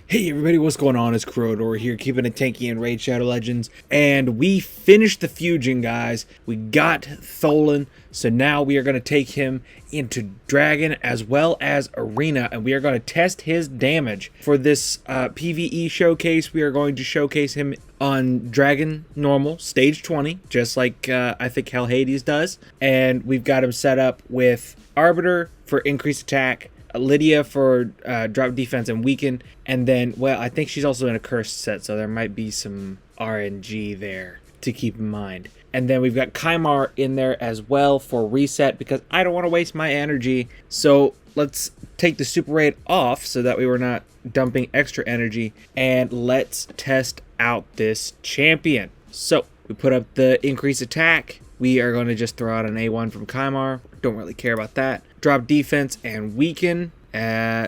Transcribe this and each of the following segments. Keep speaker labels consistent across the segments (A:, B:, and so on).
A: Hey everybody, what's going on? It's Tagoar here, keeping it tanky in Raid Shadow Legends. And we finished the Fusion, guys. We got Tholin, so now we are going to take him into Dragon as well as Arena, and we are going to test his damage. For this PvE showcase, we are going to showcase him on Dragon Normal, Stage 20, just like I think Hell Hades does. And we've got him set up with Arbiter for increased attack, Lydia for drop defense and weaken, and then, well, I think she's also in a cursed set, so there might be some RNG there to keep in mind. And then we've got Kymar in there as well for reset, because I don't want to waste my energy. So let's take the super raid off so that we were not dumping extra energy, and let's test out this champion. So we put up the increased attack. We are going to just throw out an A1 from Kymar. Don't really care about that. Drop defense and weaken.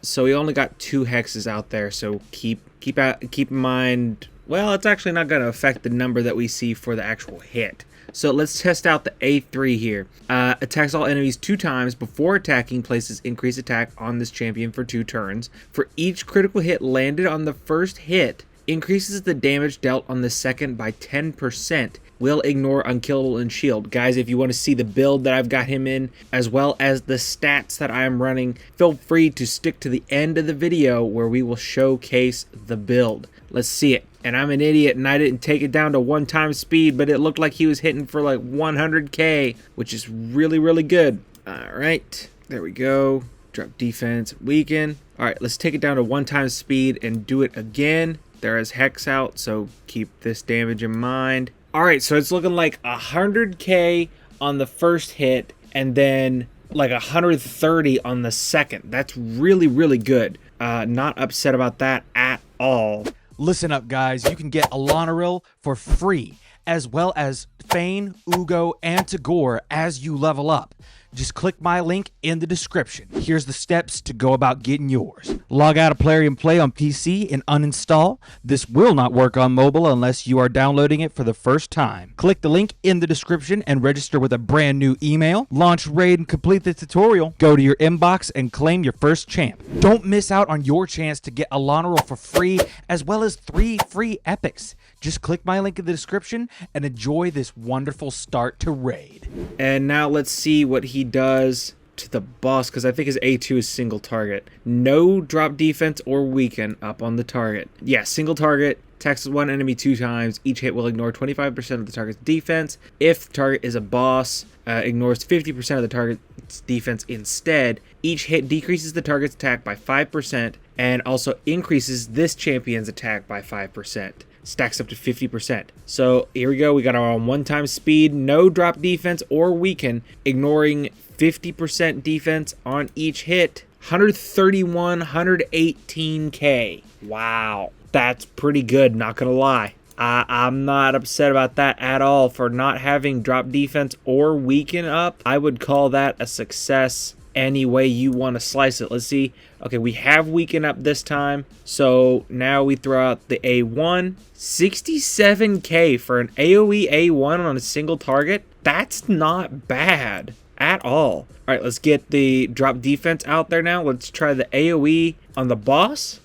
A: So we only got 2 hexes out there, so keep in mind. Well, it's actually not going to affect the number that we see for the actual hit. So let's test out the A3 here. Attacks all enemies 2 times before attacking, places increased attack on this champion for 2 turns. For each critical hit landed on the first hit, increases the damage dealt on the second by 10%. Will ignore unkillable and shield. Guys, if you want to see the build that I've got him in, as well as the stats that I am running, feel free to stick to the end of the video where we will showcase the build. Let's see it. And I'm an idiot and I didn't take it down to 1x speed, but it looked like he was hitting for like 100k, which is really, really good. Alright, there we go. Drop defense, weaken. Alright, let's take it down to 1x speed and do it again. There is hex out, so keep this damage in mind. Alright, so it's looking like 100k on the first hit, and then like 130 on the second. That's really, really good. Not upset about that at all.
B: Listen up, guys. You can get Elenaril for free, as well as Fayne, Uugo, and Tagoar as you level up. Just click my link in the description. Here's the steps to go about getting yours. Log out of Play and Play on PC and uninstall. This will not work on mobile unless you are downloading it for the first time. Click the link in the description and register with a brand new email. Launch Raid and complete the tutorial. Go to your inbox and claim your first champ. Don't miss out on your chance to get Elenaril for free, as well as 3 free epics. Just click my link in the description and enjoy this wonderful start to Raid.
A: And now let's see what he does to the boss, because I think his A2 is single target. No drop defense or weaken up on the target. Yeah, single target. Attacks 1 enemy 2 times. Each hit will ignore 25% of the target's defense. If the target is a boss, ignores 50% of the target's defense instead. Each hit decreases the target's attack by 5% and also increases this champion's attack by 5%. Stacks up to 50%. So here we go. We got our 1x speed, no drop defense or weaken, ignoring 50% defense on each hit. 131, 118k. Wow. That's pretty good, not gonna lie. I'm not upset about that at all for not having drop defense or weaken up. I would call that a success any way you want to slice it. Let's see. Okay, we have weaken up this time. So now we throw out the A1. 67k for an AoE A1 on a single target. That's not bad at all. All right, let's get the drop defense out there now. Let's try the AoE on the boss.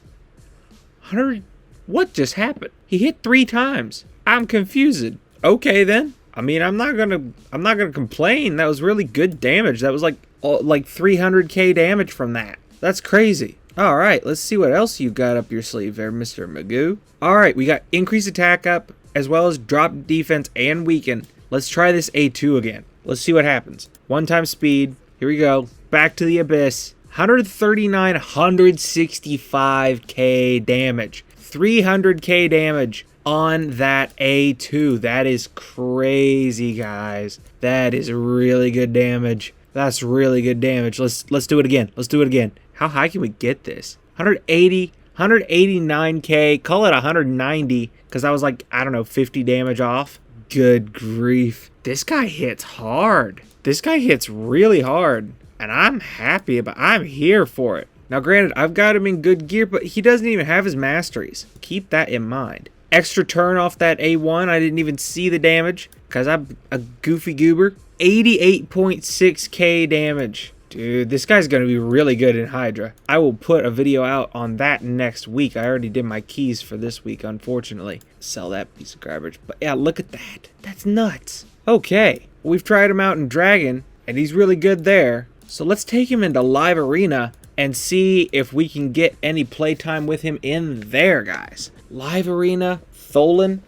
A: 100. What just happened? He hit 3 times. I'm confused. Okay then. I mean, I'm not gonna complain. That was really good damage. That was like 300k damage from that. That's crazy. All right, let's see what else you got up your sleeve there, Mr. Magoo. All right, we got increased attack up as well as drop defense and weaken. Let's try this A2 again. Let's see what happens. 1x speed. Here we go. Back to the abyss. 139, 165k damage. 300k damage on that A2. That is crazy, guys. That is really good damage. That's really good damage. Let's do it again. Let's do it again. How high can we get this? 180, 189k. Call it 190, because I was like, I don't know, 50 damage off. Good grief. This guy hits hard. This guy hits really hard. And I'm happy about it. I'm here for it. Now, granted, I've got him in good gear, but he doesn't even have his masteries. Keep that in mind. Extra turn off that A1. I didn't even see the damage because I'm a goofy goober. 88.6k damage. Dude, this guy's going to be really good in Hydra. I will put a video out on that next week. I already did my keys for this week, unfortunately. Sell that piece of garbage. But yeah, look at that. That's nuts. Okay, we've tried him out in Dragon, and he's really good there. So let's take him into Live Arena and see if we can get any playtime with him in there, guys. Live Arena, Tholin,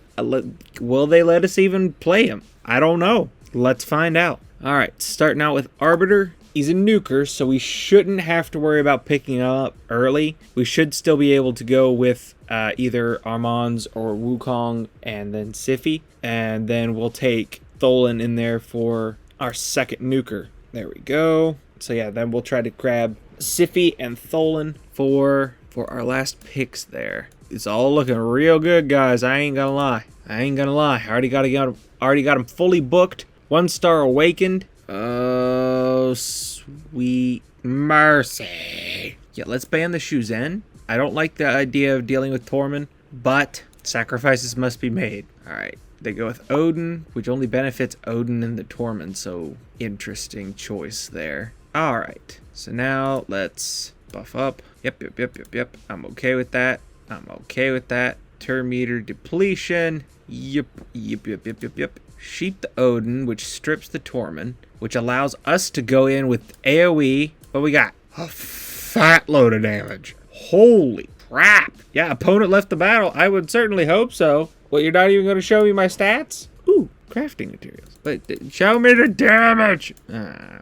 A: will they let us even play him? I don't know. Let's find out. All right, starting out with Arbiter. He's a nuker, so we shouldn't have to worry about picking him up early. We should still be able to go with either Armands or Wukong and then Siphi. And then we'll take Tholin in there for our second nuker. There we go. So yeah, then we'll try to grab Siphi and Tholin for our last picks there. It's all looking real good, guys. I ain't gonna lie. I already got him fully booked. 1-star awakened. Oh, sweet mercy. Yeah, let's ban the Shuzen. I don't like the idea of dealing with Tormund, but sacrifices must be made. All right, they go with Odin, which only benefits Odin and the Tormund, so interesting choice there. All right, so now let's buff up. Yep. I'm okay with that. Turn meter depletion. Yep. Sheep the Odin, which strips the Tormund, which allows us to go in with AoE. What we got? A fat load of damage. Holy crap. Yeah, opponent left the battle. I would certainly hope so. Well, you're not even going to show me my stats? Ooh, crafting materials. But show me the damage. Oh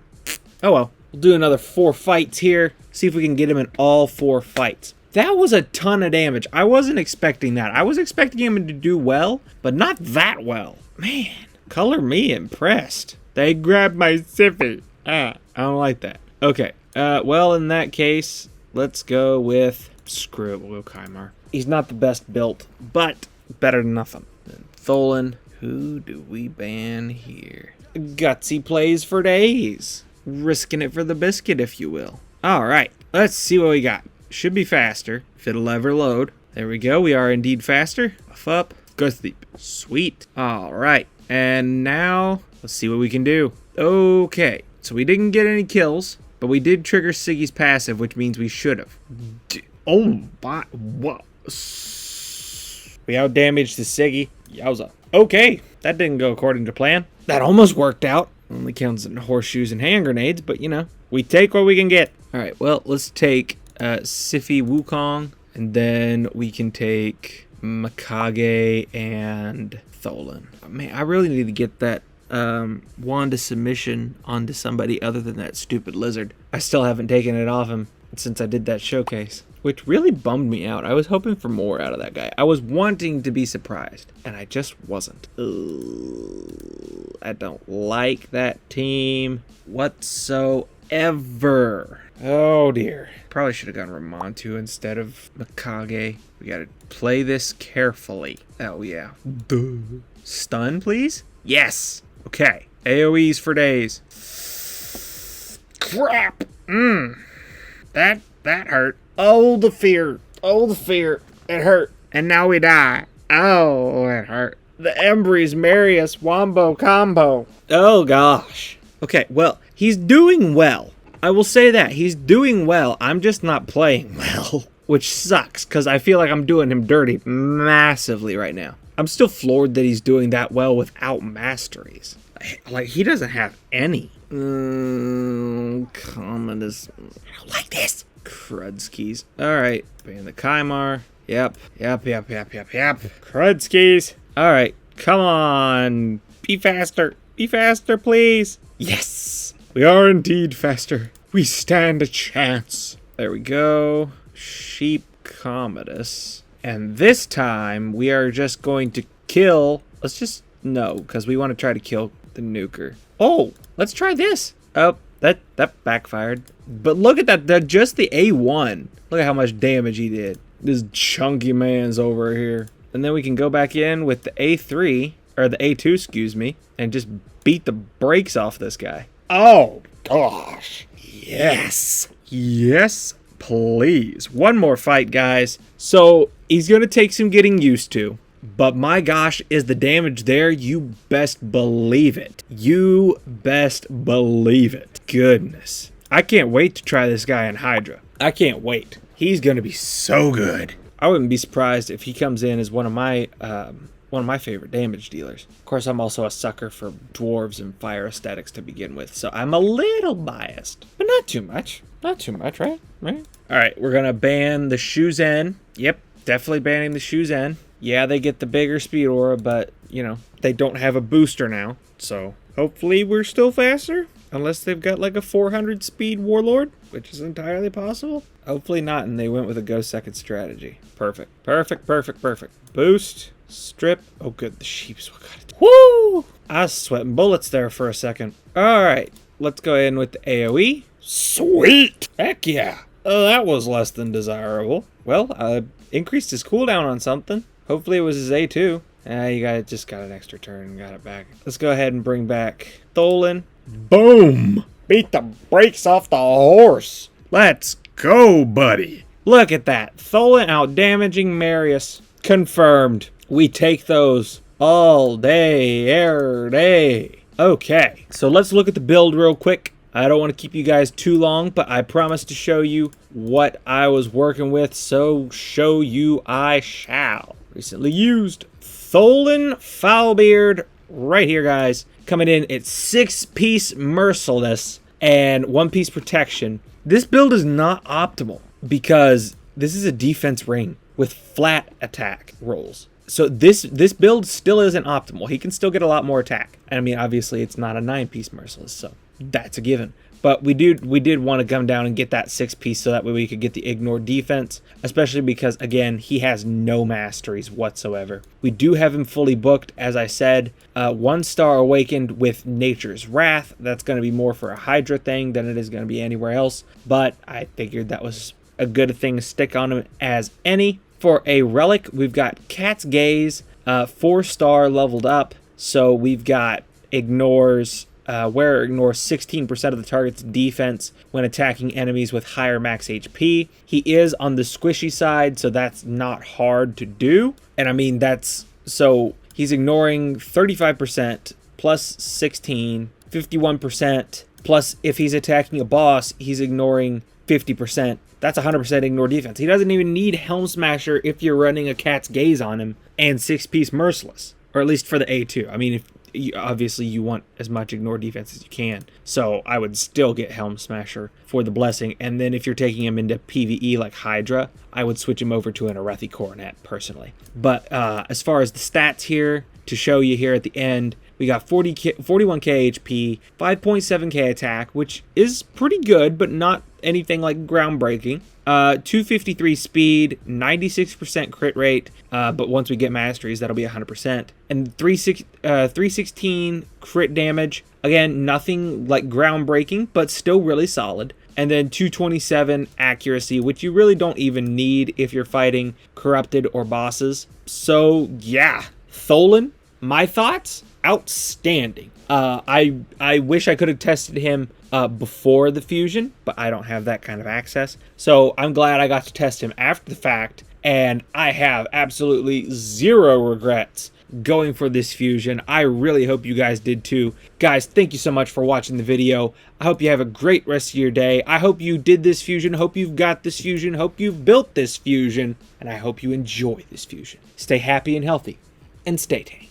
A: well. We'll do another 4 fights here. See if we can get him in all 4 fights. That was a ton of damage. I wasn't expecting that. I was expecting him to do well, but not that well. Man, color me impressed. They grabbed my Siphi. I don't like that. Okay, well, in that case, let's go with... Screw it, we'll go Kymar. He's not the best built, but better than nothing. Then Tholin. Who do we ban here? Gutsy plays for days. Risking it for the biscuit, if you will. All right, let's see what we got. Should be faster, if it'll ever load. There we go, we are indeed faster. Buff up, go sleep. Sweet. All right, and now let's see what we can do. Okay, so we didn't get any kills, but we did trigger Siggy's passive, which means we should have. Oh my, whoa. We outdamaged the Siggy. Yowza. Okay, that didn't go according to plan. That almost worked out. Only counts in horseshoes and hand grenades, but you know, we take what we can get. All right, well, let's take Siphi Wukong, and then we can take Mikage and Tholin. Man, I really need to get that wand of submission onto somebody other than that stupid lizard. I still haven't taken it off him since I did that showcase, which really bummed me out. I was hoping for more out of that guy. I was wanting to be surprised, and I just wasn't. Ugh, I don't like that team whatsoever. Oh dear. Probably should have gone Ramontu instead of Mikage. We gotta play this carefully. Oh yeah. Duh. Stun, please? Yes. Okay. AoEs for days. Crap. That hurt. Oh, the fear. It hurt. And now we die. Oh, it hurt. The Embry's Marius Wombo combo. Oh, gosh. Okay, well, he's doing well. I will say that. He's doing well. I'm just not playing well. Which sucks, because I feel like I'm doing him dirty massively right now. I'm still floored that he's doing that well without masteries. Like, he doesn't have any. Commodus. I don't like this. Krudskis. Alright. Ban the Kymar. Yep. Krudskis. Alright. Come on. Be faster. Be faster, please. Yes. We are indeed faster. We stand a chance. There we go. Sheep Commodus. And this time, we are just going to kill... Let's just... No, because we want to try to kill the nuker. Oh, let's try this. Oh, that backfired. But look at that, just the A1. Look at how much damage he did. This chunky man's over here. And then we can go back in with the A3, or the A2, excuse me, and just beat the brakes off this guy. Oh, gosh. Yes. Yes, please. One more fight, guys. So, he's going to take some getting used to. But my gosh, is the damage there? You best believe it. You best believe it. Goodness. I can't wait to try this guy in Hydra. I can't wait. He's gonna be so good. I wouldn't be surprised if he comes in as one of my favorite damage dealers. Of course, I'm also a sucker for dwarves and fire aesthetics to begin with, so I'm a little biased, but not too much. Not too much, right? Right? All right, we're gonna ban the Shuzen. Yep, definitely banning the Shuzen. Yeah, they get the bigger speed aura, but you know they don't have a booster now, so hopefully we're still faster. Unless they've got like a 400 speed warlord, which is entirely possible. Hopefully not, and they went with a go second strategy. Perfect. Perfect, perfect, perfect. Boost, strip. Oh good, the sheep's what got it. Woo! I was sweating bullets there for a second. Alright, let's go in with the AoE. Sweet! Heck yeah! Oh, that was less than desirable. Well, I increased his cooldown on something. Hopefully it was his A2. Just got an extra turn and got it back. Let's go ahead and bring back Tholin. Boom! Beat the brakes off the horse. Let's go, buddy. Look at that. Tholin out-damaging Marius. Confirmed. We take those all day, every day. Okay, so let's look at the build real quick. I don't want to keep you guys too long, but I promise to show you what I was working with, so show you I shall. Recently used Tholin Foulbeard right here, guys. Coming in at 6-piece Merciless and 1-piece Protection. This build is not optimal because this is a defense ring with flat attack rolls. So this build still isn't optimal. He can still get a lot more attack. And I mean, obviously it's not a 9-piece Merciless, so that's a given. But we did want to come down and get that 6-piece so that way we could get the ignore defense, especially because, again, he has no masteries whatsoever. We do have him fully booked, as I said. 1-star awakened with Nature's Wrath. That's going to be more for a Hydra thing than it is going to be anywhere else. But I figured that was a good thing to stick on him as any. For a relic, we've got Cat's Gaze, 4-star leveled up. So we've got ignores... where it ignores 16% of the target's defense when attacking enemies with higher max HP. He is on the squishy side, so that's not hard to do. And I mean, so he's ignoring 35% plus 16, 51%, plus if he's attacking a boss, he's ignoring 50%. That's 100% ignore defense. He doesn't even need Helm Smasher if you're running a Cat's Gaze on him and 6-piece Merciless, or at least for the A2. I mean, if obviously you want as much ignore defense as you can, so I would still get Helm Smasher for the blessing. And then if you're taking him into PvE like Hydra, I would switch him over to an Arethi Coronet personally. But as far as the stats here to show you here at the end, we got 41k HP, 5.7k attack, which is pretty good but not anything like groundbreaking. 253 speed, 96% crit rate, but once we get masteries, that'll be 100%. And 316 crit damage. Again, nothing like groundbreaking, but still really solid. And then 227 accuracy, which you really don't even need if you're fighting corrupted or bosses. So yeah, Tholin, my thoughts, outstanding. I wish I could have tested him before the fusion, but I don't have that kind of access. So I'm glad I got to test him after the fact, and I have absolutely zero regrets going for this fusion. I really hope you guys did too. Guys, thank you so much for watching the video. I hope you have a great rest of your day. I hope you did this fusion, hope you've got this fusion, hope you've built this fusion, and I hope you enjoy this fusion. Stay happy and healthy, and stay tanky.